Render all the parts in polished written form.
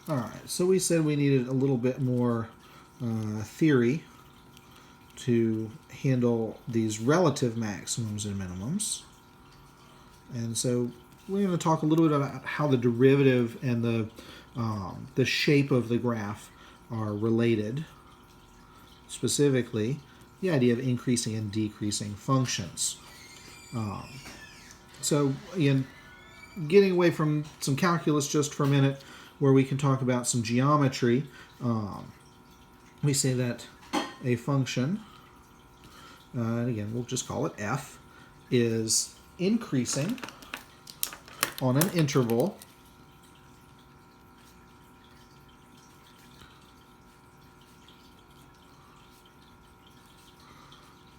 All right, so we said we needed a little bit more theory to handle these relative maximums and minimums. And so we're going to talk a little bit about how the derivative and the shape of the graph are related. Specifically, the idea of increasing and decreasing functions. So again, getting away from some calculus just for a minute, where we can talk about some geometry. We say that a function, and again, we'll just call it f, is increasing on an interval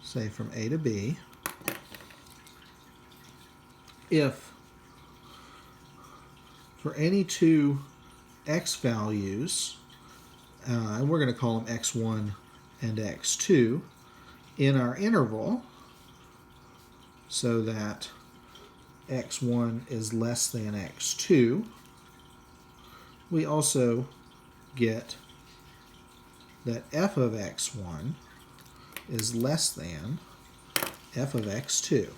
say from a to b, if for any two x values, and we're going to call them x1 and x2, in our interval, so that x1 is less than x2, we also get that f of x1 is less than f of x2.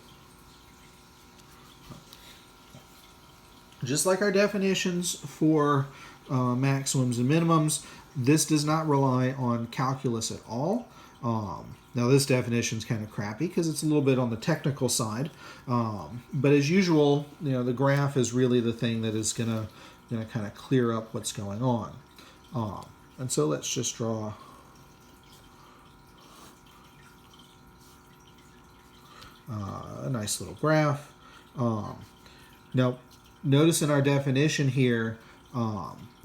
Just like our definitions for maximums and minimums, this does not rely on calculus at all. Now this definition is kind of crappy because it's a little bit on the technical side, but as usual, the graph is really the thing that is going to kind of clear up what's going on. And so let's just draw a nice little graph. Now, notice in our definition here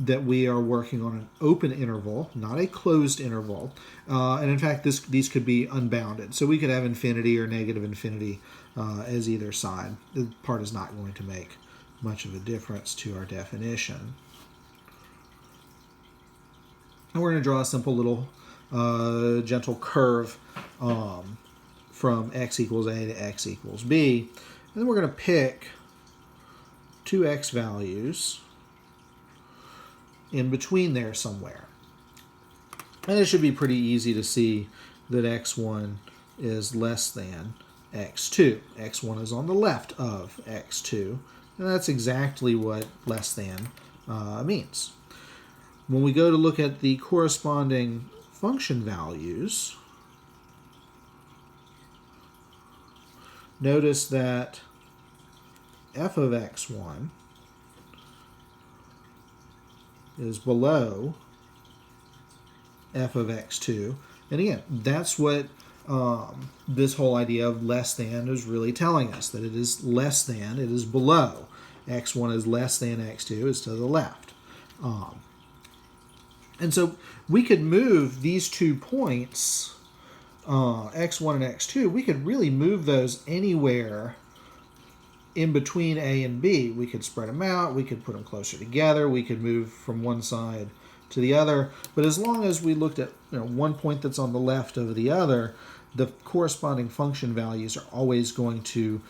that we are working on an open interval, not a closed interval. And in fact, these could be unbounded. So we could have infinity or negative infinity as either side. The part is not going to make much of a difference to our definition. And we're going to draw a simple little gentle curve from x equals a to x equals b. And then we're going to pick two x values in between there somewhere. And it should be pretty easy to see that x1 is less than x2. x1 is on the left of x2, and that's exactly what less than means. When we go to look at the corresponding function values, notice that f of x1 is below f of x2. And again, that's what this whole idea of less than is really telling us, that it is less than, it is below. x1 is less than x2 is to the left. And so we could move these 2 points, x1 and x2, we could really move those anywhere in between A and B. We could spread them out, we could put them closer together, we could move from one side to the other. But as long as we looked at one point that's on the left over the other, the corresponding function values are always going to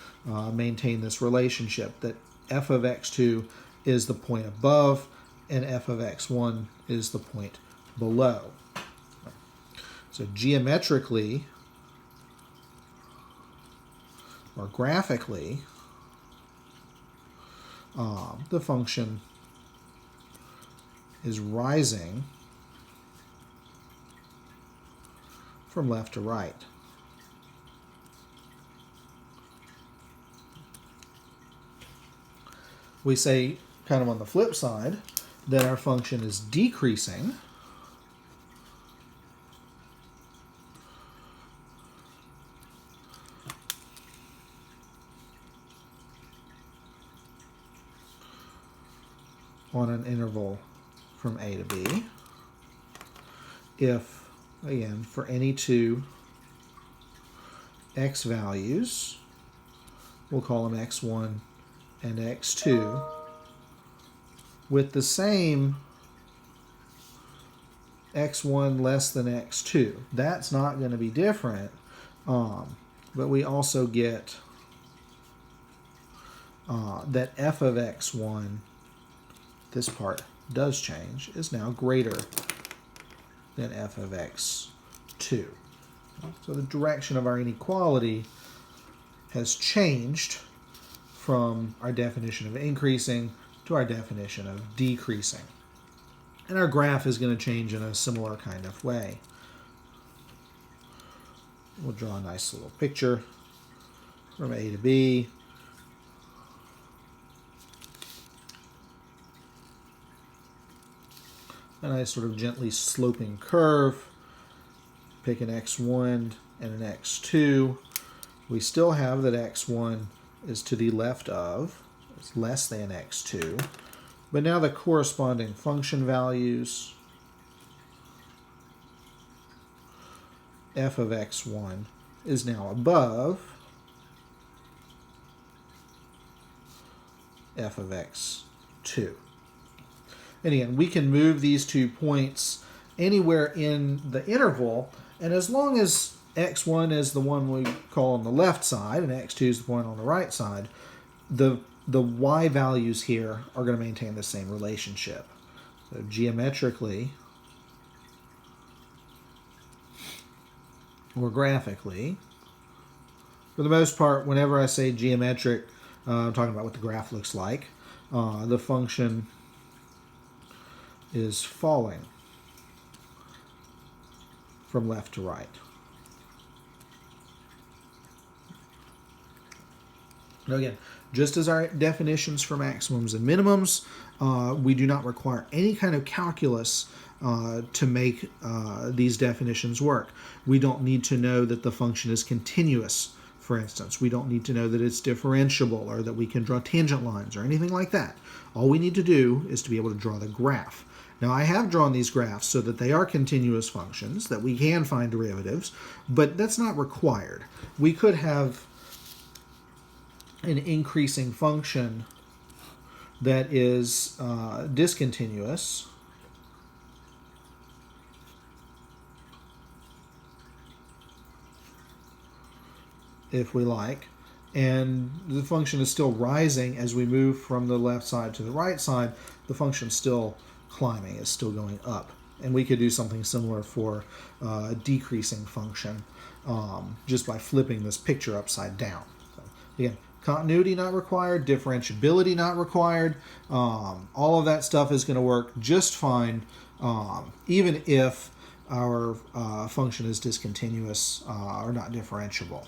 maintain this relationship, that f of x2 is the point above and f of x1 is the point below. So geometrically, or graphically, the function is rising from left to right. We say, kind of on the flip side, that our function is decreasing on an interval from A to B if, again, for any two x values, we'll call them x1 and x2, with the same x1 less than x2. That's not going to be different, but we also get that f of x1, this part, does change, is now greater than f of x2. So the direction of our inequality has changed from our definition of increasing to our definition of decreasing. And our graph is going to change in a similar kind of way. We'll draw a nice little picture from A to B. A nice sort of gently sloping curve. Pick an x1 and an x2. We still have that x1 is to the left of, it's less than x2. But now the corresponding function values, f of x1 is now above f of x2. And again, we can move these 2 points anywhere in the interval, and as long as x1 is the one we call on the left side and x2 is the one on the right side, the y values here are going to maintain the same relationship. So geometrically or graphically, for the most part, whenever I say geometric, I'm talking about what the graph looks like. The function is falling from left to right. Now again, just as our definitions for maximums and minimums, we do not require any kind of calculus to make these definitions work. We don't need to know that the function is continuous, for instance. We don't need to know that it's differentiable or that we can draw tangent lines or anything like that. All we need to do is to be able to draw the graph. Now, I have drawn these graphs so that they are continuous functions, that we can find derivatives, but that's not required. We could have an increasing function that is discontinuous, if we like, and the function is still rising as we move from the left side to the right side. The function is still climbing, it's still going up. And we could do something similar for a decreasing function just by flipping this picture upside down. So, again, continuity not required, differentiability not required. All of that stuff is going to work just fine, even if our function is discontinuous or not differentiable.